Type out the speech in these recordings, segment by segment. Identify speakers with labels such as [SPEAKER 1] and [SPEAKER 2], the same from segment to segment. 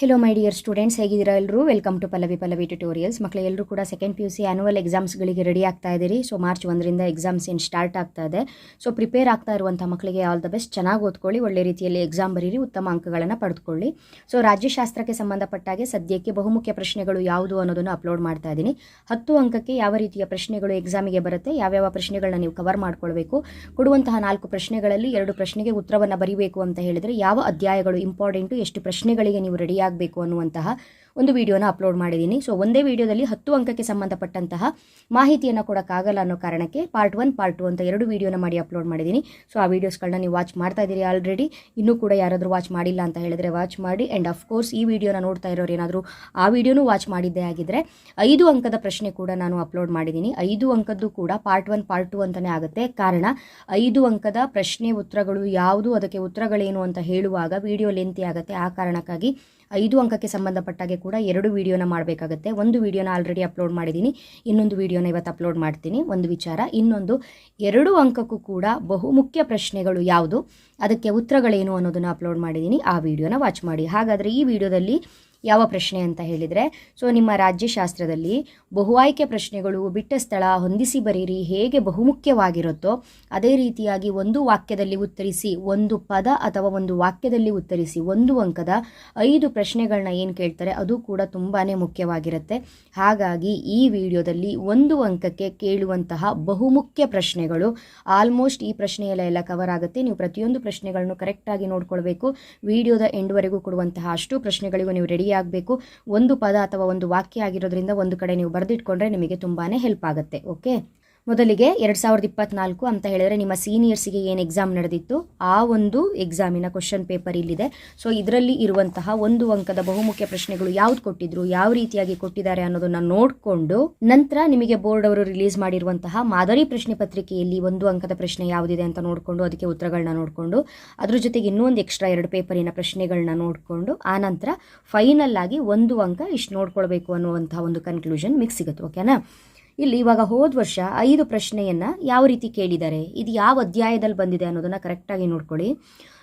[SPEAKER 1] Hello my dear students, ಹೇಗಿದ್ದೀರಾ ಎಲ್ಲರೂ? Welcome to Pallavi tutorials. ಮಕ್ಕಳು ಎಲ್ಲರೂ ಕೂಡ ಸೆಕೆಂಡ್ PUC ಆ್ಯನುವಲ್ ಎಕ್ಸಾಮ್ಸ್ಗಳಿಗೆ ರೆಡಿ ಆಗ್ತಾ ಇದ್ದೀರಿ. ಸೊ ಮಾರ್ಚ್ 1ರಿಂದ ಎಕ್ಸಾಮ್ಸ್ ಏನು ಸ್ಟಾರ್ಟ್ ಆಗ್ತಾ ಇದೆ. ಸೊ ಪ್ರಿಪೇರ್ ಆಗ್ತಾ ಇರುವಂಥ ಮಕ್ಕಳಿಗೆ ಆಲ್ ದ ಬೆಸ್ಟ್. ಚೆನ್ನಾಗಿ ಓದ್ಕೊಳ್ಳಿ, ಒಳ್ಳೆ ರೀತಿಯಲ್ಲಿ ಎಕ್ಸಾಮ್ ಬರೀರಿ, ಉತ್ತಮ ಅಂಕಗಳನ್ನು ಪಡೆದುಕೊಳ್ಳಿ. ಸೊ ರಾಜ್ಯಶಾಸ್ತ್ರಕ್ಕೆ ಸಂಬಂಧಪಟ್ಟಾಗೆ ಸದ್ಯಕ್ಕೆ ಬಹುಮುಖ್ಯ ಪ್ರಶ್ನೆಗಳು ಯಾವುದು ಅನ್ನೋದನ್ನು ಅಪ್ಲೋಡ್ ಮಾಡ್ತಾ ಇದ್ದೀನಿ. 10 ಅಂಕಕ್ಕೆ ಯಾವ ರೀತಿಯ ಪ್ರಶ್ನೆಗಳು ಎಕ್ಸಾಮಿಗೆ ಬರುತ್ತೆ, ಯಾವ್ಯಾವ ಪ್ರಶ್ನೆಗಳನ್ನ ನೀವು ಕವರ್ ಮಾಡ್ಕೊಳ್ಬೇಕು, ಕೊಡುವಂತಹ 4 ಪ್ರಶ್ನೆಗಳಲ್ಲಿ 2 ಪ್ರಶ್ನೆಗೆ ಉತ್ತರವನ್ನು ಬರೀಬೇಕು ಅಂತ ಹೇಳಿದರೆ ಯಾವ ಅಧ್ಯಾಯಗಳು ಇಂಪಾರ್ಟೆಂಟು, ಎಷ್ಟು ಪ್ರಶ್ನೆಗಳಿಗೆ ನೀವು ರೆಡಿ ಆಗಬೇಕು ಅನ್ನುವಂತಹ ಒಂದು ವಿಡಿಯೋನ ಅಪ್ಲೋಡ್ ಮಾಡಿದ್ದೀನಿ. ಸೊ ಒಂದೇ ವಿಡಿಯೋದಲ್ಲಿ 10 ಅಂಕಕ್ಕೆ ಸಂಬಂಧಪಟ್ಟಂತಹ ಮಾಹಿತಿಯನ್ನು ಕೊಡೋಕ್ಕಾಗಲ್ಲ ಅನ್ನೋ ಕಾರಣಕ್ಕೆ ಪಾರ್ಟ್ 1 ಪಾರ್ಟ್ 2 ಅಂತ 2 ವಿಡಿಯೋನ ಮಾಡಿ ಅಪ್ಲೋಡ್ ಮಾಡಿದ್ದೀನಿ. ಸೊ ಆ ವಿಡಿಯೋಸ್ಗಳನ್ನ ನೀವು ವಾಚ್ ಮಾಡ್ತಾ ಇದ್ದೀರಿ ಆಲ್ರೆಡಿ. ಇನ್ನೂ ಕೂಡ ಯಾರಾದರೂ ವಾಚ್ ಮಾಡಿಲ್ಲ ಅಂತ ಹೇಳಿದರೆ ವಾಚ್ ಮಾಡಿ. ಆ್ಯಂಡ್ ಅಫ್ಕೋರ್ಸ್ ಈ ವಿಡಿಯೋನ ನೋಡ್ತಾ ಇರೋರು ಏನಾದರೂ ಆ ವಿಡಿಯೋನೂ ವಾಚ್ ಮಾಡಿದ್ದೇ ಆಗಿದ್ದರೆ 5 ಅಂಕದ ಪ್ರಶ್ನೆ ಕೂಡ ನಾನು ಅಪ್ಲೋಡ್ ಮಾಡಿದ್ದೀನಿ. 5 ಅಂಕದ್ದು ಕೂಡ ಪಾರ್ಟ್ 1 ಪಾರ್ಟ್ 2 ಅಂತಲೇ ಆಗುತ್ತೆ. ಕಾರಣ 5 ಅಂಕದ ಪ್ರಶ್ನೆ ಉತ್ತರಗಳು ಯಾವುದು, ಅದಕ್ಕೆ ಉತ್ತರಗಳೇನು ಅಂತ ಹೇಳುವಾಗ ವಿಡಿಯೋ ಲೆಂತಿ ಆಗುತ್ತೆ. ಆ ಕಾರಣಕ್ಕಾಗಿ 5 ಅಂಕಕ್ಕೆ ಸಂಬಂಧಪಟ್ಟಾಗೆ ಕೂಡ 2 ವಿಡಿಯೋನ ಮಾಡಬೇಕಾಗುತ್ತೆ. ಒಂದು ವಿಡಿಯೋನ ಆಲ್ರೆಡಿ ಅಪ್ಲೋಡ್ ಮಾಡಿದ್ದೀನಿ, ಇನ್ನೊಂದು ವಿಡಿಯೋನ ಇವತ್ತು ಅಪ್ಲೋಡ್ ಮಾಡ್ತೀನಿ. ಒಂದು ವಿಚಾರ. ಇನ್ನೊಂದು 2 ಅಂಕಕ್ಕೂ ಕೂಡ ಬಹುಮುಖ್ಯ ಪ್ರಶ್ನೆಗಳು ಯಾವುದು, ಅದಕ್ಕೆ ಉತ್ತರಗಳೇನು ಅನ್ನೋದನ್ನು ಅಪ್ಲೋಡ್ ಮಾಡಿದ್ದೀನಿ. ಆ ವಿಡಿಯೋನ ವಾಚ್ ಮಾಡಿ. ಹಾಗಾದರೆ ಈ ವಿಡಿಯೋದಲ್ಲಿ ಯಾವ ಪ್ರಶ್ನೆ ಅಂತ ಹೇಳಿದರೆ, ಸೊ ನಿಮ್ಮ ರಾಜ್ಯಶಾಸ್ತ್ರದಲ್ಲಿ ಬಹು ಆಯ್ಕೆ ಪ್ರಶ್ನೆಗಳು, ಬಿಟ್ಟ ಸ್ಥಳ, ಹೊಂದಿಸಿ ಬರೀರಿ ಹೇಗೆ ಬಹುಮುಖ್ಯವಾಗಿರುತ್ತೋ ಅದೇ ರೀತಿಯಾಗಿ ಒಂದು ವಾಕ್ಯದಲ್ಲಿ ಉತ್ತರಿಸಿ, ಒಂದು ಪದ ಅಥವಾ ಒಂದು ವಾಕ್ಯದಲ್ಲಿ ಉತ್ತರಿಸಿ 1 ಅಂಕದ 5 ಪ್ರಶ್ನೆಗಳನ್ನ ಏನು ಕೇಳ್ತಾರೆ ಅದು ಕೂಡ ತುಂಬಾ ಮುಖ್ಯವಾಗಿರುತ್ತೆ. ಹಾಗಾಗಿ ಈ ವಿಡಿಯೋದಲ್ಲಿ 1 ಅಂಕಕ್ಕೆ ಕೇಳುವಂತಹ ಬಹುಮುಖ್ಯ ಪ್ರಶ್ನೆಗಳು ಆಲ್ಮೋಸ್ಟ್ ಈ ಪ್ರಶ್ನೆಯೆಲ್ಲ ಕವರ್ ಆಗುತ್ತೆ. ನೀವು ಪ್ರತಿಯೊಂದು ಪ್ರಶ್ನೆಗಳನ್ನು ಕರೆಕ್ಟಾಗಿ ನೋಡ್ಕೊಳ್ಬೇಕು. ವಿಡಿಯೋದ ಎಂಡ್ವರೆಗೂ ಕೊಡುವಂತಹ ಅಷ್ಟು ಪ್ರಶ್ನೆಗಳಿಗೂ ನೀವು ರೆಡಿ ಆಗಬೇಕು. ಒಂದು ಪದ ಅಥವಾ ಒಂದು ವಾಕ್ಯ ಆಗಿರೋದ್ರಿಂದ ಒಂದು ಕಡೆ ನೀವು ಬರೆದಿಟ್ಕೊಂಡ್ರೆ ನಿಮಗೆ ತುಂಬಾ ಹೆಲ್ಪ್ ಆಗುತ್ತೆ. ಓಕೆ, ಮೊದಲಿಗೆ 2024 ಅಂತ ಹೇಳಿದರೆ ನಿಮ್ಮ ಸೀನಿಯರ್ಸಿಗೆ ಏನು ಎಕ್ಸಾಮ್ ನಡೆದಿತ್ತು ಆ ಒಂದು ಎಕ್ಸಾಮಿನ ಕ್ವಶನ್ ಪೇಪರ್ ಇಲ್ಲಿದೆ. ಸೊ ಇದರಲ್ಲಿ ಇರುವಂತಹ 1 ಅಂಕದ ಬಹುಮುಖ್ಯ ಪ್ರಶ್ನೆಗಳು ಯಾವ್ದು ಕೊಟ್ಟಿದ್ರು, ಯಾವ ರೀತಿಯಾಗಿ ಕೊಟ್ಟಿದ್ದಾರೆ ಅನ್ನೋದನ್ನ ನೋಡಿಕೊಂಡು ನಂತರ ನಿಮಗೆ ಬೋರ್ಡ್ ಅವರು ರಿಲೀಸ್ ಮಾಡಿರುವಂತಹ ಮಾದರಿ ಪ್ರಶ್ನೆ ಪತ್ರಿಕೆಯಲ್ಲಿ 1 ಅಂಕದ ಪ್ರಶ್ನೆ ಯಾವುದಿದೆ ಅಂತ ನೋಡಿಕೊಂಡು ಅದಕ್ಕೆ ಉತ್ತರಗಳನ್ನ ನೋಡಿಕೊಂಡು ಅದ್ರ ಜೊತೆಗೆ ಇನ್ನೊಂದು ಎಕ್ಸ್ಟ್ರಾ 2 ಪೇಪರಿನ ಪ್ರಶ್ನೆಗಳನ್ನ ನೋಡಿಕೊಂಡು ಆ ನಂತರ ಫೈನಲ್ ಆಗಿ 1 ಅಂಕ ಇಷ್ಟು ನೋಡ್ಕೊಳ್ಬೇಕು ಅನ್ನುವಂತಹ ಒಂದು ಕನ್ಕ್ಲೂಷನ್ ಮಿಕ್ಸ್ ಸಿಗುತ್ತೆ. ಓಕೆನಾ? ಇಲ್ಲಿ ಇವಾಗ ಹೋದ ವರ್ಷ 5 ಪ್ರಶ್ನೆಯನ್ನು ಯಾವ ರೀತಿ ಕೇಳಿದ್ದಾರೆ, ಇದು ಯಾವ ಅಧ್ಯಾಯದಲ್ಲಿ ಬಂದಿದೆ ಅನ್ನೋದನ್ನು ಕರೆಕ್ಟಾಗಿ ನೋಡ್ಕೊಳ್ಳಿ.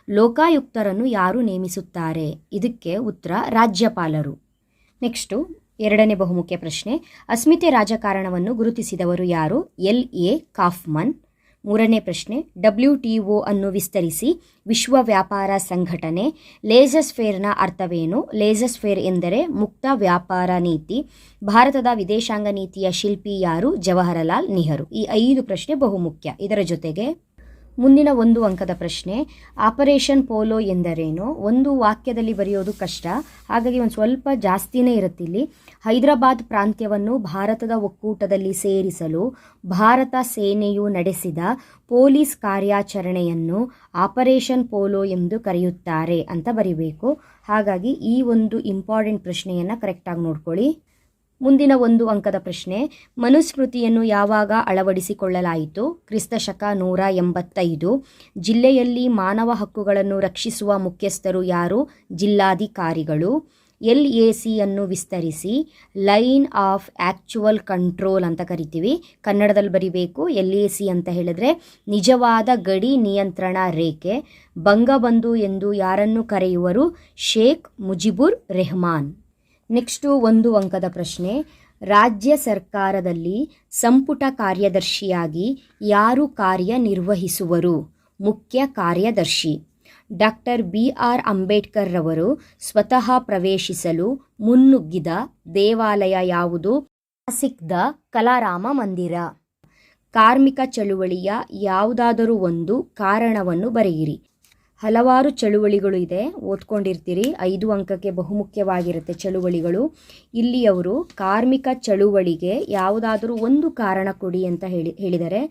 [SPEAKER 1] ಲೋಕಾಯುಕ್ತರನ್ನು ಯಾರು ನೇಮಿಸುತ್ತಾರೆ, ಇದಕ್ಕೆ ಉತ್ತರ ರಾಜ್ಯಪಾಲರು. ನೆಕ್ಸ್ಟು 2ನೇ ಬಹುಮುಖ್ಯ ಪ್ರಶ್ನೆ, ಅಸ್ಮಿತೆ ರಾಜಕಾರಣವನ್ನು ಗುರುತಿಸಿದವರು ಯಾರು, LA ಕಾಫ್ಮನ್. 3ನೇ ಪ್ರಶ್ನೆ, WTO ಅನ್ನು ವಿಸ್ತರಿಸಿ ವಿಶ್ವ ವ್ಯಾಪಾರ ಸಂಘಟನೆ. ಲೇಸರ್ಸ್ಫೇರ್ನ ಅರ್ಥವೇನು? ಲೇಸರ್ಸ್ಫೇರ್ ಎಂದರೆ ಮುಕ್ತ ವ್ಯಾಪಾರ ನೀತಿ. ಭಾರತದ ವಿದೇಶಾಂಗ ನೀತಿಯ ಶಿಲ್ಪಿ ಯಾರು? ಜವಾಹರಲಾಲ್ ನೆಹರು. ಈ 5 ಪ್ರಶ್ನೆ ಬಹುಮುಖ್ಯ. ಇದರ ಜೊತೆಗೆ ಮುಂದಿನ 1 ಅಂಕದ ಪ್ರಶ್ನೆ, ಆಪರೇಷನ್ ಪೋಲೋ ಎಂದರೇನು? ಒಂದು ವಾಕ್ಯದಲ್ಲಿ ಬರೆಯೋದು ಕಷ್ಟ, ಹಾಗಾಗಿ ಒಂದು ಸ್ವಲ್ಪ ಜಾಸ್ತಿನೇ ಇರುತ್ತೆ. ಇಲ್ಲಿ ಹೈದರಾಬಾದ್ ಪ್ರಾಂತ್ಯವನ್ನು ಭಾರತದ ಒಕ್ಕೂಟದಲ್ಲಿ ಸೇರಿಸಲು ಭಾರತ ಸೇನೆಯು ನಡೆಸಿದ ಪೊಲೀಸ್ ಕಾರ್ಯಾಚರಣೆಯನ್ನು ಆಪರೇಷನ್ ಪೋಲೋ ಎಂದು ಕರೆಯುತ್ತಾರೆ ಅಂತ ಬರಿಬೇಕು. ಹಾಗಾಗಿ ಈ ಒಂದು ಇಂಪಾರ್ಟೆಂಟ್ ಪ್ರಶ್ನೆಯನ್ನು ಕರೆಕ್ಟಾಗಿ ನೋಡ್ಕೊಳ್ಳಿ. ಮುಂದಿನ 1 ಅಂಕದ ಪ್ರಶ್ನೆ, ಮನುಸ್ಮೃತಿಯನ್ನು ಯಾವಾಗ ಅಳವಡಿಸಿಕೊಳ್ಳಲಾಯಿತು? ಕ್ರಿಸ್ತಶಕ 185. ಜಿಲ್ಲೆಯಲ್ಲಿ ಮಾನವ ಹಕ್ಕುಗಳನ್ನು ರಕ್ಷಿಸುವ ಮುಖ್ಯಸ್ಥರು ಯಾರು? ಜಿಲ್ಲಾಧಿಕಾರಿಗಳು. LAC ಅನ್ನು ವಿಸ್ತರಿಸಿ ಲೈನ್ ಆಫ್ ಆ್ಯಕ್ಚುವಲ್ ಕಂಟ್ರೋಲ್ ಅಂತ ಕರಿತೀವಿ. ಕನ್ನಡದಲ್ಲಿ ಬರಿಬೇಕು. LAC ಅಂತ ಹೇಳಿದ್ರೆ ನಿಜವಾದ ಗಡಿ ನಿಯಂತ್ರಣ ರೇಖೆ. ಬಂಗಬಂಧು ಎಂದು ಯಾರನ್ನು ಕರೆಯುವರು? ಶೇಖ್ ಮುಜಿಬುರ್ ರೆಹಮಾನ್. ನೆಕ್ಸ್ಟು 1 ಅಂಕದ ಪ್ರಶ್ನೆ, ರಾಜ್ಯ ಸರ್ಕಾರದಲ್ಲಿ ಸಂಪುಟ ಕಾರ್ಯದರ್ಶಿಯಾಗಿ ಯಾರು ಕಾರ್ಯನಿರ್ವಹಿಸುವರು? ಮುಖ್ಯ ಕಾರ್ಯದರ್ಶಿ. ಡಾಕ್ಟರ್ BR ಅಂಬೇಡ್ಕರ್ ರವರು ಸ್ವತಃ ಪ್ರವೇಶಿಸಲು ಮುನ್ನುಗ್ಗಿದ ದೇವಾಲಯ ಯಾವುದು? ನಾಸಿಕ್ದ ಕಲಾರಾಮ ಮಂದಿರ. ಕಾರ್ಮಿಕ ಚಳುವಳಿಯ ಯಾವುದಾದರೂ ಒಂದು ಕಾರಣವನ್ನು ಬರೆಯಿರಿ. ಹಲವಾರು ಚಳುವಳಿಗಳು ಇದೆ, ಓದ್ಕೊಂಡಿರ್ತೀರಿ. 5 ಅಂಕಕ್ಕೆ ಬಹುಮುಖ್ಯವಾಗಿರುತ್ತೆ ಚಳುವಳಿಗಳು. ಇಲ್ಲಿ ಅವರು ಕಾರ್ಮಿಕ ಚಳುವಳಿಗೆ ಯಾವುದಾದರೂ ಒಂದು ಕಾರಣ ಕೊಡಿ ಅಂತ ಹೇಳಿದರೆ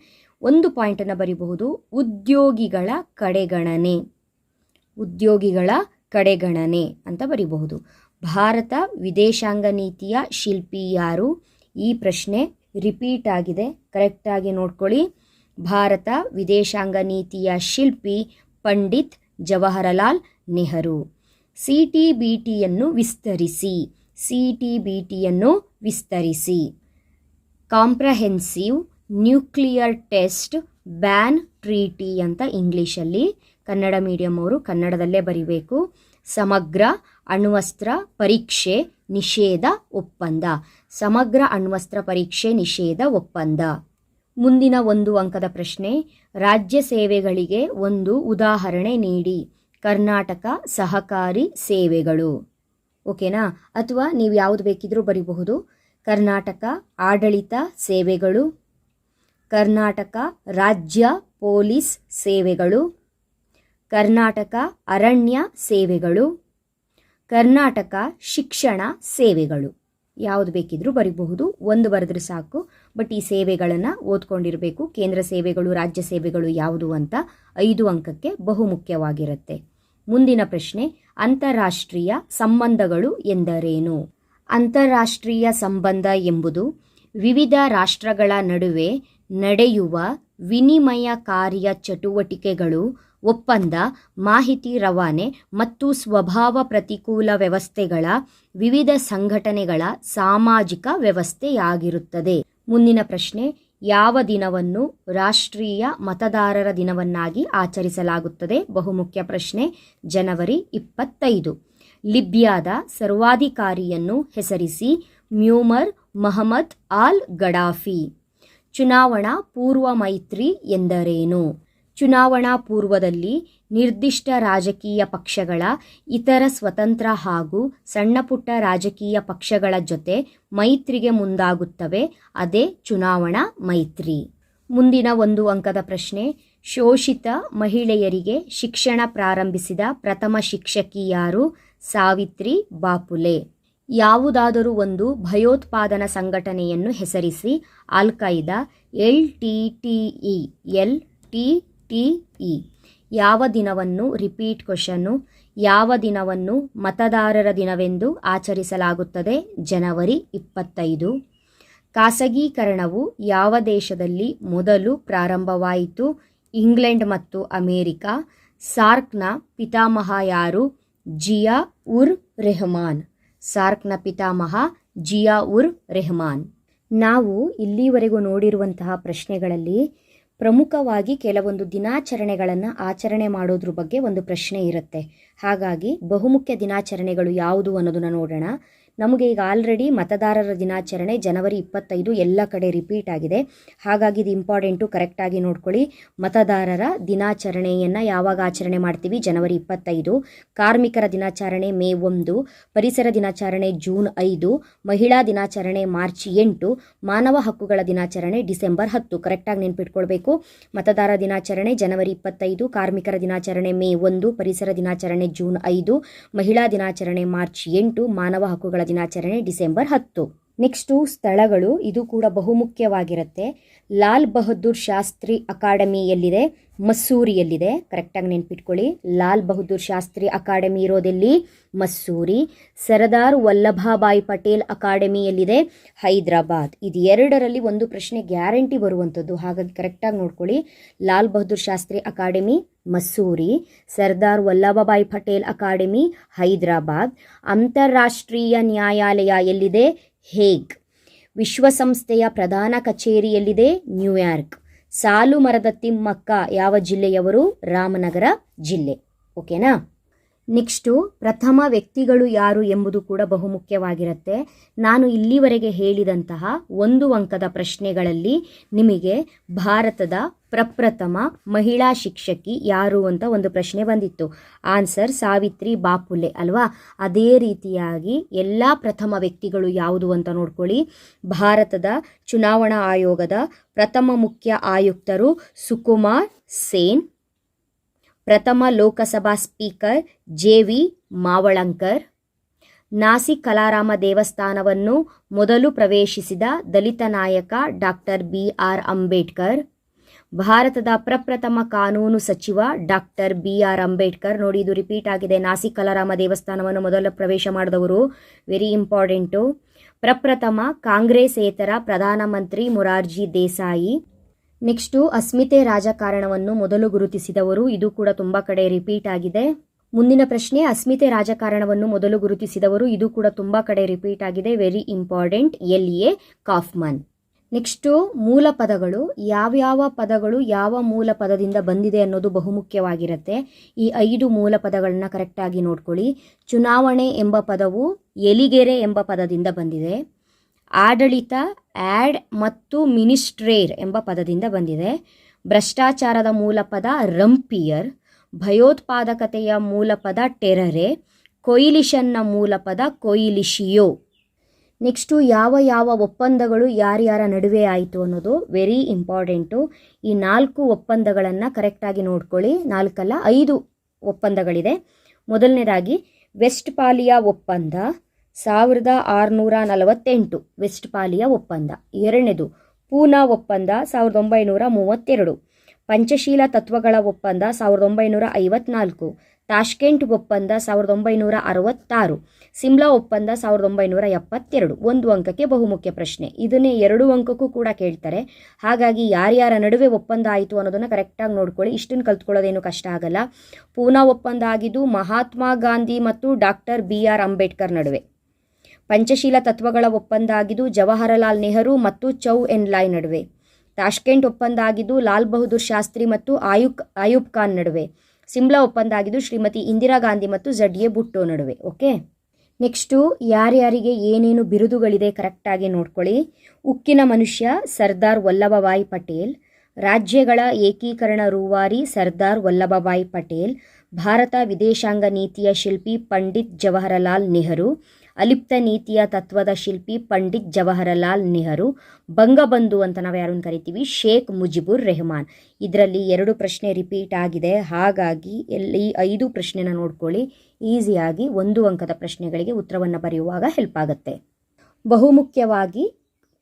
[SPEAKER 1] ಒಂದು ಪಾಯಿಂಟನ್ನು ಬರಿಬಹುದು, ಉದ್ಯೋಗಿಗಳ ಕಡೆಗಣನೆ. ಉದ್ಯೋಗಿಗಳ ಕಡೆಗಣನೆ ಅಂತ ಬರಿಬಹುದು. ಭಾರತ ವಿದೇಶಾಂಗ ನೀತಿಯ ಶಿಲ್ಪಿ ಯಾರು? ಈ ಪ್ರಶ್ನೆ ರಿಪೀಟ್ ಆಗಿದೆ, ಕರೆಕ್ಟಾಗಿ ನೋಡ್ಕೊಳ್ಳಿ. ಭಾರತ ವಿದೇಶಾಂಗ ನೀತಿಯ ಶಿಲ್ಪಿ ಪಂಡಿತ್ ಜವಾಹರಲಾಲ್ ನೆಹರು. CTBTಯನ್ನು ವಿಸ್ತರಿಸಿ. CTBTಯನ್ನು ವಿಸ್ತರಿಸಿ. Comprehensive nuclear test ban treaty ಅಂತ ಇಂಗ್ಲೀಷಲ್ಲಿ. ಕನ್ನಡ ಮೀಡಿಯಂ ಅವರು ಕನ್ನಡದಲ್ಲೇ ಬರಿಬೇಕು. ಸಮಗ್ರ ಅಣ್ವಸ್ತ್ರ ಪರೀಕ್ಷೆ ನಿಷೇಧ ಒಪ್ಪಂದ. ಸಮಗ್ರ ಅಣ್ವಸ್ತ್ರ ಪರೀಕ್ಷೆ ನಿಷೇಧ ಒಪ್ಪಂದ. ಮುಂದಿನ 1 ಅಂಕದ ಪ್ರಶ್ನೆ, ರಾಜ್ಯ ಸೇವೆಗಳಿಗೆ ಒಂದು ಉದಾಹರಣೆ ನೀಡಿ. ಕರ್ನಾಟಕ ಸಹಕಾರಿ ಸೇವೆಗಳು. ಓಕೆನಾ? ಅಥವಾ ನೀವು ಯಾವುದು ಬೇಕಿದ್ರೂ ಬರೀಬಹುದು. ಕರ್ನಾಟಕ ಆಡಳಿತ ಸೇವೆಗಳು, ಕರ್ನಾಟಕ ರಾಜ್ಯ ಪೊಲೀಸ್ ಸೇವೆಗಳು, ಕರ್ನಾಟಕ ಅರಣ್ಯ ಸೇವೆಗಳು, ಕರ್ನಾಟಕ ಶಿಕ್ಷಣ ಸೇವೆಗಳು. ಯಾವುದು ಬೇಕಿದ್ರೂ ಬರೀಬಹುದು. ಒಂದು ಬರೆದ್ರೆ ಸಾಕು. ಬಟ್ ಈ ಸೇವೆಗಳನ್ನು ಓದ್ಕೊಂಡಿರಬೇಕು. ಕೇಂದ್ರ ಸೇವೆಗಳು, ರಾಜ್ಯ ಸೇವೆಗಳು ಯಾವುದು ಅಂತ 5 ಅಂಕಕ್ಕೆ ಬಹುಮುಖ್ಯವಾಗಿರುತ್ತೆ. ಮುಂದಿನ ಪ್ರಶ್ನೆ, ಅಂತಾರಾಷ್ಟ್ರೀಯ ಸಂಬಂಧಗಳು ಎಂದರೇನು? ಅಂತಾರಾಷ್ಟ್ರೀಯ ಸಂಬಂಧ ಎಂಬುದು ವಿವಿಧ ರಾಷ್ಟ್ರಗಳ ನಡುವೆ ನಡೆಯುವ ವಿನಿಮಯ ಕಾರ್ಯ ಚಟುವಟಿಕೆಗಳು, ಒಪ್ಪಂದ, ಮಾಹಿತಿ ರವಾನೆ ಮತ್ತು ಸ್ವಭಾವ ಪ್ರತಿಕೂಲ ವ್ಯವಸ್ಥೆಗಳ ವಿವಿಧ ಸಂಘಟನೆಗಳ ಸಾಮಾಜಿಕ ವ್ಯವಸ್ಥೆಯಾಗಿರುತ್ತದೆ. ಮುಂದಿನ ಪ್ರಶ್ನೆ, ಯಾವ ದಿನವನ್ನು ರಾಷ್ಟ್ರೀಯ ಮತದಾರರ ದಿನವನ್ನಾಗಿ ಆಚರಿಸಲಾಗುತ್ತದೆ? ಬಹುಮುಖ್ಯ ಪ್ರಶ್ನೆ. ಜನವರಿ 25. ಲಿಬಿಯಾದ ಸರ್ವಾಧಿಕಾರಿಯನ್ನು ಹೆಸರಿಸಿ. ಮ್ಯೂಮರ್ ಮಹಮ್ಮದ್ ಆಲ್ ಗಡಾಫಿ. ಚುನಾವಣಾ ಪೂರ್ವ ಮೈತ್ರಿ ಎಂದರೇನು? ಚುನಾವಣಾ ಪೂರ್ವದಲ್ಲಿ ನಿರ್ದಿಷ್ಟ ರಾಜಕೀಯ ಪಕ್ಷಗಳ ಇತರ ಸ್ವತಂತ್ರ ಹಾಗೂ ಸಣ್ಣಪುಟ್ಟ ರಾಜಕೀಯ ಪಕ್ಷಗಳ ಜೊತೆ ಮೈತ್ರಿಗೆ ಮುಂದಾಗುತ್ತವೆ. ಅದೇ ಚುನಾವಣಾ ಮೈತ್ರಿ. ಮುಂದಿನ 1 ಅಂಕದ ಪ್ರಶ್ನೆ, ಶೋಷಿತ ಮಹಿಳೆಯರಿಗೆ ಶಿಕ್ಷಣ ಪ್ರಾರಂಭಿಸಿದ ಪ್ರಥಮ ಶಿಕ್ಷಕಿ ಯಾರು? ಸಾವಿತ್ರಿ ಬಾಪುಲೆ. ಯಾವುದಾದರೂ ಒಂದು ಭಯೋತ್ಪಾದನಾ ಸಂಘಟನೆಯನ್ನು ಹೆಸರಿಸಿ. ಅಲ್ ಖೈದಾ, LTTE. LTTE. ಯಾವ ದಿನವನ್ನು, ರಿಪೀಟ್ ಕ್ವಶನ್ನು, ಯಾವ ದಿನವನ್ನು ಮತದಾರರ ದಿನವೆಂದು ಆಚರಿಸಲಾಗುತ್ತದೆ? ಜನವರಿ 25. ಖಾಸಗೀಕರಣವು ಯಾವ ದೇಶದಲ್ಲಿ ಮೊದಲು ಪ್ರಾರಂಭವಾಯಿತು? ಇಂಗ್ಲೆಂಡ್ ಮತ್ತು ಅಮೇರಿಕ. ಸಾರ್ಕ್ನ ಪಿತಾಮಹ ಯಾರು? ಜಿಯಾ ಉರ್ ರೆಹಮಾನ್. ಸಾರ್ಕ್ನ ಪಿತಾಮಹ ಜಿಯಾ ಉರ್ ರೆಹಮಾನ್. ನಾವು ಇಲ್ಲಿವರೆಗೂ ನೋಡಿರುವಂತಹ ಪ್ರಶ್ನೆಗಳಲ್ಲಿ ಪ್ರಮುಖವಾಗಿ ಕೆಲವೊಂದು ದಿನಾಚರಣೆಗಳನ್ನು ಆಚರಣೆ ಮಾಡೋದ್ರ ಬಗ್ಗೆ ಒಂದು ಪ್ರಶ್ನೆ ಇರುತ್ತೆ. ಹಾಗಾಗಿ ಬಹುಮುಖ್ಯ ದಿನಾಚರಣೆಗಳು ಯಾವುದು ಅನ್ನೋದನ್ನು ನೋಡೋಣ. ನಮಗೆ ಈಗ ಆಲ್ರೆಡಿ ಮತದಾರರ ದಿನಾಚರಣೆ ಜನವರಿ 25 ಎಲ್ಲ ಕಡೆ ರಿಪೀಟ್ ಆಗಿದೆ. ಹಾಗಾಗಿ ಇದು ಇಂಪಾರ್ಟೆಂಟು, ಕರೆಕ್ಟಾಗಿ ನೋಡ್ಕೊಳ್ಳಿ. ಮತದಾರರ ದಿನಾಚರಣೆಯನ್ನು ಯಾವಾಗ ಆಚರಣೆ ಮಾಡ್ತೀವಿ? ಜನವರಿ 25. ಕಾರ್ಮಿಕರ ದಿನಾಚರಣೆ ಮೇ 1. ಪರಿಸರ ದಿನಾಚರಣೆ ಜೂನ್ 5. ಮಹಿಳಾ ದಿನಾಚರಣೆ ಮಾರ್ಚ್ 8. ಮಾನವ ಹಕ್ಕುಗಳ ದಿನಾಚರಣೆ ಡಿಸೆಂಬರ್ 10. ಕರೆಕ್ಟಾಗಿ ನೆನ್ಪಿಟ್ಕೊಳ್ಬೇಕು. ಮತದಾರ ದಿನಾಚರಣೆ ಜನವರಿ 25, ಕಾರ್ಮಿಕರ ದಿನಾಚರಣೆ ಮೇ 1, ಪರಿಸರ ದಿನಾಚರಣೆ ಜೂನ್ 5, ಮಹಿಳಾ ದಿನಾಚರಣೆ ಮಾರ್ಚ್ 8, ಮಾನವ ಹಕ್ಕುಗಳ ದಿನಾಚರಣೆ ಡಿಸೆಂಬರ್ 10. ನೆಕ್ಸ್ಟು ಸ್ಥಳಗಳು, ಇದು ಕೂಡ ಬಹುಮುಖ್ಯವಾಗಿರುತ್ತೆ. ಲಾಲ್ ಬಹದ್ದೂರ್ ಶಾಸ್ತ್ರಿ ಅಕಾಡೆಮಿ ಎಲ್ಲಿದೆ? ಮಸ್ಸೂರಿಯಲ್ಲಿದೆ. ಕರೆಕ್ಟಾಗಿ ನೆನ್ಪಿಟ್ಕೊಳ್ಳಿ. ಲಾಲ್ ಬಹದ್ದೂರ್ ಶಾಸ್ತ್ರಿ ಅಕಾಡೆಮಿ ಇರೋದೆಲ್ಲಿ? ಮಸ್ಸೂರಿ. ಸರ್ದಾರ್ ವಲ್ಲಭಭಾಯ್ ಪಟೇಲ್ ಅಕಾಡೆಮಿ ಎಲ್ಲಿದೆ? ಹೈದರಾಬಾದ್. ಇದು ಎರಡರಲ್ಲಿ ಒಂದು ಪ್ರಶ್ನೆ ಗ್ಯಾರಂಟಿ ಬರುವಂಥದ್ದು. ಹಾಗಾಗಿ ಕರೆಕ್ಟಾಗಿ ನೋಡ್ಕೊಳ್ಳಿ. Lal Bahadur Shastri academy Mussoorie, Sardar Vallabhbhai Patel academy Hyderabad. ಅಂತಾರಾಷ್ಟ್ರೀಯ ನ್ಯಾಯಾಲಯ ಎಲ್ಲಿದೆ? ಹೇಗ್. ವಿಶ್ವಸಂಸ್ಥೆಯ ಪ್ರಧಾನ ಕಚೇರಿ ಎಲ್ಲಿದೆ? ನ್ಯೂಯಾರ್ಕ್. ಸಾಲು ಮರದ ತಿಮ್ಮಕ್ಕ ಯಾವ ಜಿಲ್ಲೆಯವರು? ರಾಮನಗರ ಜಿಲ್ಲೆ. ಓಕೆನಾ? ನೆಕ್ಸ್ಟು ಪ್ರಥಮ ವ್ಯಕ್ತಿಗಳು ಯಾರು ಎಂಬುದು ಕೂಡ ಬಹುಮುಖ್ಯವಾಗಿರುತ್ತೆ. ನಾನು ಇಲ್ಲಿವರೆಗೆ ಹೇಳಿದಂತಹ 1 ಅಂಕದ ಪ್ರಶ್ನೆಗಳಲ್ಲಿ ನಿಮಗೆ ಭಾರತದ ಪ್ರಪ್ರಥಮ ಮಹಿಳಾ ಶಿಕ್ಷಕಿ ಯಾರು ಅಂತ ಒಂದು ಪ್ರಶ್ನೆ ಬಂದಿತ್ತು. ಆನ್ಸರ್ ಸಾವಿತ್ರಿ ಬಾಪುಲೆ ಅಲ್ವಾ? ಅದೇ ರೀತಿಯಾಗಿ ಎಲ್ಲ ಪ್ರಥಮ ವ್ಯಕ್ತಿಗಳು ಯಾವುದು ಅಂತ ನೋಡ್ಕೊಳ್ಳಿ. ಭಾರತದ ಚುನಾವಣಾ ಆಯೋಗದ ಪ್ರಥಮ ಮುಖ್ಯ ಆಯುಕ್ತರು ಸುಕುಮಾರ್ ಸೇನ್. ಪ್ರಥಮ ಲೋಕಸಭಾ ಸ್ಪೀಕರ್ JV ಮಾವಳಂಕರ್. ನಾಸಿಕ್ ಕಲಾರಾಮ ದೇವಸ್ಥಾನವನ್ನು ಮೊದಲು ಪ್ರವೇಶಿಸಿದ ದಲಿತ ನಾಯಕ ಡಾಕ್ಟರ್ BR ಅಂಬೇಡ್ಕರ್. ಭಾರತದ ಪ್ರಪ್ರಥಮ ಕಾನೂನು ಸಚಿವ ಡಾಕ್ಟರ್ BR ಅಂಬೇಡ್ಕರ್. ನೋಡಿ, ಇದು ರಿಪೀಟ್ ಆಗಿದೆ. ನಾಸಿಕ್ ಕಲಾರಾಮ ದೇವಸ್ಥಾನವನ್ನು ಮೊದಲು ಪ್ರವೇಶ ಮಾಡಿದವರು, ವೆರಿ ಇಂಪಾರ್ಟೆಂಟು. ಪ್ರಪ್ರಥಮ ಕಾಂಗ್ರೆಸ್ಸೇತರ ಪ್ರಧಾನಮಂತ್ರಿ ಮೊರಾರ್ಜಿ ದೇಸಾಯಿ. ನೆಕ್ಸ್ಟು ಅಸ್ಮಿತೆ ರಾಜಕಾರಣವನ್ನು ಮೊದಲು ಗುರುತಿಸಿದವರು, ಇದು ಕೂಡ ತುಂಬ ಕಡೆ ರಿಪೀಟ್ ಆಗಿದೆ. ಮುಂದಿನ ಪ್ರಶ್ನೆ, ಅಸ್ಮಿತೆ ರಾಜಕಾರಣವನ್ನು ಮೊದಲು ಗುರುತಿಸಿದವರು, ಇದು ಕೂಡ ತುಂಬ ಕಡೆ ರಿಪೀಟ್ ಆಗಿದೆ, very important. LA Kaufman. Next ಮೂಲ ಪದಗಳು, ಯಾವ್ಯಾವ ಪದಗಳು ಯಾವ ಮೂಲ ಪದದಿಂದ ಬಂದಿದೆ ಅನ್ನೋದು ಬಹುಮುಖ್ಯವಾಗಿರುತ್ತೆ. ಈ 5 ಮೂಲ ಪದಗಳನ್ನ ಕರೆಕ್ಟಾಗಿ ನೋಡ್ಕೊಳ್ಳಿ. ಚುನಾವಣೆ ಎಂಬ ಪದವು ಎಲಿಗೆರೆ ಎಂಬ ಪದದಿಂದ ಬಂದಿದೆ. ಆಡಳಿತ ಆ್ಯಡ್ ಮತ್ತು ಮಿನಿಸ್ಟ್ರೇರ್ ಎಂಬ ಪದದಿಂದ ಬಂದಿದೆ. ಭ್ರಷ್ಟಾಚಾರದ ಮೂಲ ಪದ ರಂಪಿಯರ್. ಭಯೋತ್ಪಾದಕತೆಯ ಮೂಲ ಪದ ಟೆರರೆ. ಕೊಯಿಲಿಷನ್ನ ಮೂಲ ಪದ ಕೊಯಿಲಿಶಿಯೋ. ನೆಕ್ಸ್ಟು ಯಾವ ಒಪ್ಪಂದಗಳು ಯಾರ್ಯಾರ ನಡುವೆ ಆಯಿತು ಅನ್ನೋದು ವೆರಿ ಇಂಪಾರ್ಟೆಂಟು. ಈ 4 ಒಪ್ಪಂದಗಳನ್ನು ಕರೆಕ್ಟಾಗಿ ನೋಡ್ಕೊಳ್ಳಿ. 4 ಅಲ್ಲ 5 ಒಪ್ಪಂದಗಳಿದೆ. ಮೊದಲನೇದಾಗಿ ವೆಸ್ಟ್ಫಾಲಿಯಾ ಒಪ್ಪಂದ 1648, ವೆಸ್ಟ್ಫಾಲಿಯಾ ಒಪ್ಪಂದ. ಎರಡನೇದು ಪೂನಾ ಒಪ್ಪಂದ 1932. ಪಂಚಶೀಲ ತತ್ವಗಳ ಒಪ್ಪಂದ 1954. ತಾಷ್ಕೆಂಟ್ ಒಪ್ಪಂದ 1966. ಸಿಮ್ಲಾ ಒಪ್ಪಂದ 1972. 1 ಅಂಕಕ್ಕೆ ಬಹುಮುಖ್ಯ ಪ್ರಶ್ನೆ. ಇದನ್ನೇ 2 ಅಂಕಕ್ಕೂ ಕೂಡ ಕೇಳ್ತಾರೆ. ಹಾಗಾಗಿ ಯಾರ್ಯಾರ ನಡುವೆ ಒಪ್ಪಂದ ಆಯಿತು ಅನ್ನೋದನ್ನು ಕರೆಕ್ಟಾಗಿ ನೋಡ್ಕೊಳ್ಳಿ. ಇಷ್ಟನ್ನು ಕಲ್ತ್ಕೊಳ್ಳೋದೇನು ಕಷ್ಟ ಆಗಲ್ಲ. ಪೂನಾ ಒಪ್ಪಂದ ಆಗಿದ್ದು ಮಹಾತ್ಮ ಗಾಂಧಿ ಮತ್ತು ಡಾಕ್ಟರ್ BR ಅಂಬೇಡ್ಕರ್ ನಡುವೆ. ಪಂಚಶೀಲ ತತ್ವಗಳ ಒಪ್ಪಂದ ಆಗಿದ್ದು ಜವಾಹರಲಾಲ್ ನೆಹರು ಮತ್ತು ಚೌ ಎನ್ ಲಾಯ್ ನಡುವೆ. ತಾಷ್ಕೆಂಟ್ ಒಪ್ಪಂದ ಆಗಿದ್ದು ಲಾಲ್ ಬಹದ್ದೂರ್ ಶಾಸ್ತ್ರಿ ಮತ್ತು ಆಯೂಬ್ ಖಾನ್ ನಡುವೆ. ಸಿಮ್ಲಾ ಒಪ್ಪಂದ ಆಗಿದ್ದು ಶ್ರೀಮತಿ ಇಂದಿರಾ ಗಾಂಧಿ ಮತ್ತು ZA ಭುಟ್ಟೋ ನಡುವೆ. ಓಕೆ, ನೆಕ್ಸ್ಟು ಯಾರ್ಯಾರಿಗೆ ಏನೇನು ಬಿರುದುಗಳಿದೆ ಕರೆಕ್ಟಾಗಿ ನೋಡ್ಕೊಳ್ಳಿ. ಉಕ್ಕಿನ ಮನುಷ್ಯ ಸರ್ದಾರ್ ವಲ್ಲಭಭಾಯಿ ಪಟೇಲ್. ರಾಜ್ಯಗಳ ಏಕೀಕರಣ ರೂವಾರಿ ಸರ್ದಾರ್ ವಲ್ಲಭಭಾಯಿ ಪಟೇಲ್. ಭಾರತ ವಿದೇಶಾಂಗ ನೀತಿಯ ಶಿಲ್ಪಿ ಪಂಡಿತ್ ಜವಾಹರಲಾಲ್ ನೆಹರು. ಅಲಿಪ್ತ ನೀತಿಯ ತತ್ವದ ಶಿಲ್ಪಿ ಪಂಡಿತ್ ಜವಾಹರಲಾಲ್ ನೆಹರು. ಬಂಗಬಂಧು ಅಂತ ನಾವು ಯಾರನ್ನು ಕರಿತೀವಿ ಶೇಖ್ ಮುಜಿಬುರ್ ರೆಹಮಾನ್. ಇದರಲ್ಲಿ 2 ಪ್ರಶ್ನೆ ರಿಪೀಟ್ ಆಗಿದೆ. ಹಾಗಾಗಿ ಈ 5 ಪ್ರಶ್ನೆನ ನೋಡ್ಕೊಳ್ಳಿ. ಈಸಿಯಾಗಿ 1 ಅಂಕದ ಪ್ರಶ್ನೆಗಳಿಗೆ ಉತ್ತರವನ್ನು ಬರೆಯುವಾಗ ಹೆಲ್ಪ್ ಆಗುತ್ತೆ. ಬಹುಮುಖ್ಯವಾಗಿ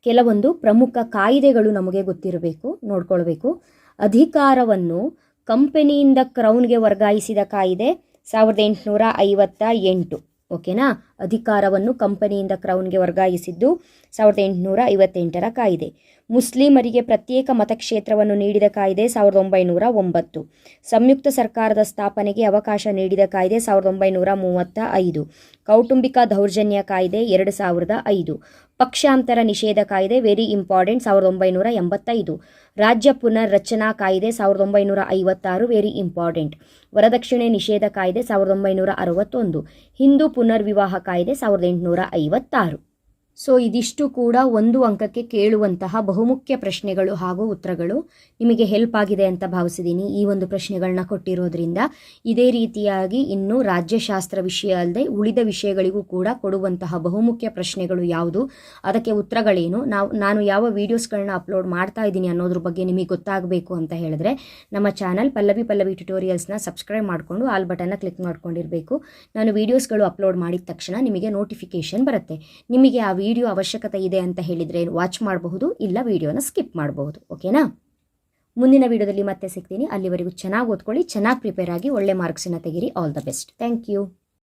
[SPEAKER 1] ಕೆಲವೊಂದು ಪ್ರಮುಖ ಕಾಯ್ದೆಗಳು ನಮಗೆ ಗೊತ್ತಿರಬೇಕು, ನೋಡ್ಕೊಳ್ಬೇಕು. ಅಧಿಕಾರವನ್ನು ಕಂಪನಿಯಿಂದ ಕ್ರೌನ್ಗೆ ವರ್ಗಾಯಿಸಿದ ಕಾಯ್ದೆ 1858. ಓಕೆನಾ, ಅಧಿಕಾರವನ್ನು ಕಂಪನಿಯಿಂದ ಕ್ರೌನ್ಗೆ ವರ್ಗಾಯಿಸಿದ್ದು 1858ರ ಕಾಯ್ದೆ. ಮುಸ್ಲಿಮರಿಗೆ ಪ್ರತ್ಯೇಕ ಮತಕ್ಷೇತ್ರವನ್ನು ನೀಡಿದ ಕಾಯ್ದೆ 1909. ಸಂಯುಕ್ತ ಸರ್ಕಾರದ ಸ್ಥಾಪನೆಗೆ ಅವಕಾಶ ನೀಡಿದ ಕಾಯ್ದೆ 1935. ಕೌಟುಂಬಿಕ ದೌರ್ಜನ್ಯ ಕಾಯ್ದೆ 2005. ಪಕ್ಷಾಂತರ ನಿಷೇಧ ಕಾಯ್ದೆ ವೆರಿ ಇಂಪಾರ್ಟೆಂಟ್ 1985. ರಾಜ್ಯ ಪುನರ್ ರಚನಾ ಕಾಯ್ದೆ 1956 ವೆರಿ ಇಂಪಾರ್ಟೆಂಟ್. ವರದಕ್ಷಿಣೆ ನಿಷೇಧ ಕಾಯ್ದೆ 1961. ಹಿಂದೂ ಪುನರ್ವಿವಾಹ ಕಾಯ್ದೆ 1856. ಸೊ ಇದಿಷ್ಟು ಕೂಡ 1 ಅಂಕಕ್ಕೆ ಕೇಳುವಂತಹ ಬಹುಮುಖ್ಯ ಪ್ರಶ್ನೆಗಳು ಹಾಗೂ ಉತ್ತರಗಳು. ನಿಮಗೆ ಹೆಲ್ಪ್ ಆಗಿದೆ ಅಂತ ಭಾವಿಸಿದ್ದೀನಿ ಈ ಒಂದು ಪ್ರಶ್ನೆಗಳನ್ನ ಕೊಟ್ಟಿರೋದ್ರಿಂದ. ಇದೇ ರೀತಿಯಾಗಿ ಇನ್ನು ರಾಜ್ಯಶಾಸ್ತ್ರ ವಿಷಯ ಅಲ್ಲದೆ ಉಳಿದ ವಿಷಯಗಳಿಗೂ ಕೂಡ ಕೊಡುವಂತಹ ಬಹುಮುಖ್ಯ ಪ್ರಶ್ನೆಗಳು ಯಾವುದು, ಅದಕ್ಕೆ ಉತ್ತರಗಳೇನು, ನಾನು ಯಾವ ವೀಡಿಯೋಸ್ಗಳನ್ನ ಅಪ್ಲೋಡ್ ಮಾಡ್ತಾ ಇದ್ದೀನಿ ಅನ್ನೋದ್ರ ಬಗ್ಗೆ ನಿಮಗೆ ಗೊತ್ತಾಗಬೇಕು ಅಂತ ಹೇಳಿದ್ರೆ ನಮ್ಮ ಚಾನಲ್ ಪಲ್ಲವಿ ಟ್ಯುಟೋರಿಯಲ್ಸ್ನ ಸಬ್ಸ್ಕ್ರೈಬ್ ಮಾಡಿಕೊಂಡು ಆಲ್ ಬಟನ್ನ ಕ್ಲಿಕ್ ಮಾಡ್ಕೊಂಡಿರಬೇಕು. ನಾನು ವೀಡಿಯೋಸ್ಗಳು ಅಪ್ಲೋಡ್ ಮಾಡಿದ ತಕ್ಷಣ ನಿಮಗೆ ನೋಟಿಫಿಕೇಶನ್ ಬರುತ್ತೆ. ನಿಮಗೆ ಆ ವಿಡಿಯೋ ಅವಶ್ಯಕತೆ ಇದೆ ಅಂತ ಹೇಳಿದರೆ ವಾಚ್ ಮಾಡಬಹುದು, ಇಲ್ಲ ವಿಡಿಯೋನ ಸ್ಕಿಪ್ ಮಾಡಬಹುದು. ಓಕೆನಾ, ಮುಂದಿನ ವಿಡಿಯೋದಲ್ಲಿ ಮತ್ತೆ ಸಿಗ್ತೀನಿ. ಅಲ್ಲಿವರೆಗೂ ಚೆನ್ನಾಗಿ ಓದ್ಕೊಳ್ಳಿ, ಚೆನ್ನಾಗಿ ಪ್ರಿಪೇರ್ ಆಗಿ ಒಳ್ಳೆ ಮಾರ್ಕ್ಸನ್ನು ತೆಗೀರಿ. All the best. Thank you.